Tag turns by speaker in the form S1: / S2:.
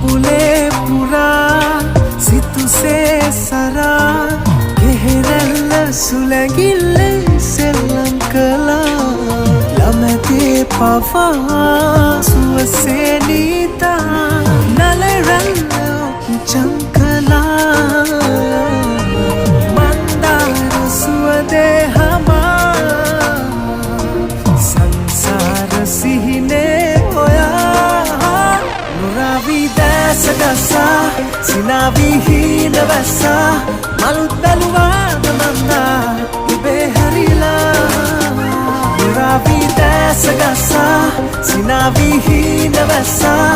S1: පුපුලේ පුරා සිතුසේ සරා කෙහෙරැල්ල සුලැගිල්ලේ සෙල්ලම් කළා ළමැතේ පවා සුවසේ නීතා නලරැල්ල චම් කළා මන්දාර සුවදේ හමා සංසාර සිහිනේ ඔයා නුරාවි දැස ගසා සිනාවි හීන වැස්සා මලුත් බැලුවාද මන්දා ඔබේ හැරිලා නුරාවි දැස ගසා සිනාවි හීන වැස්සා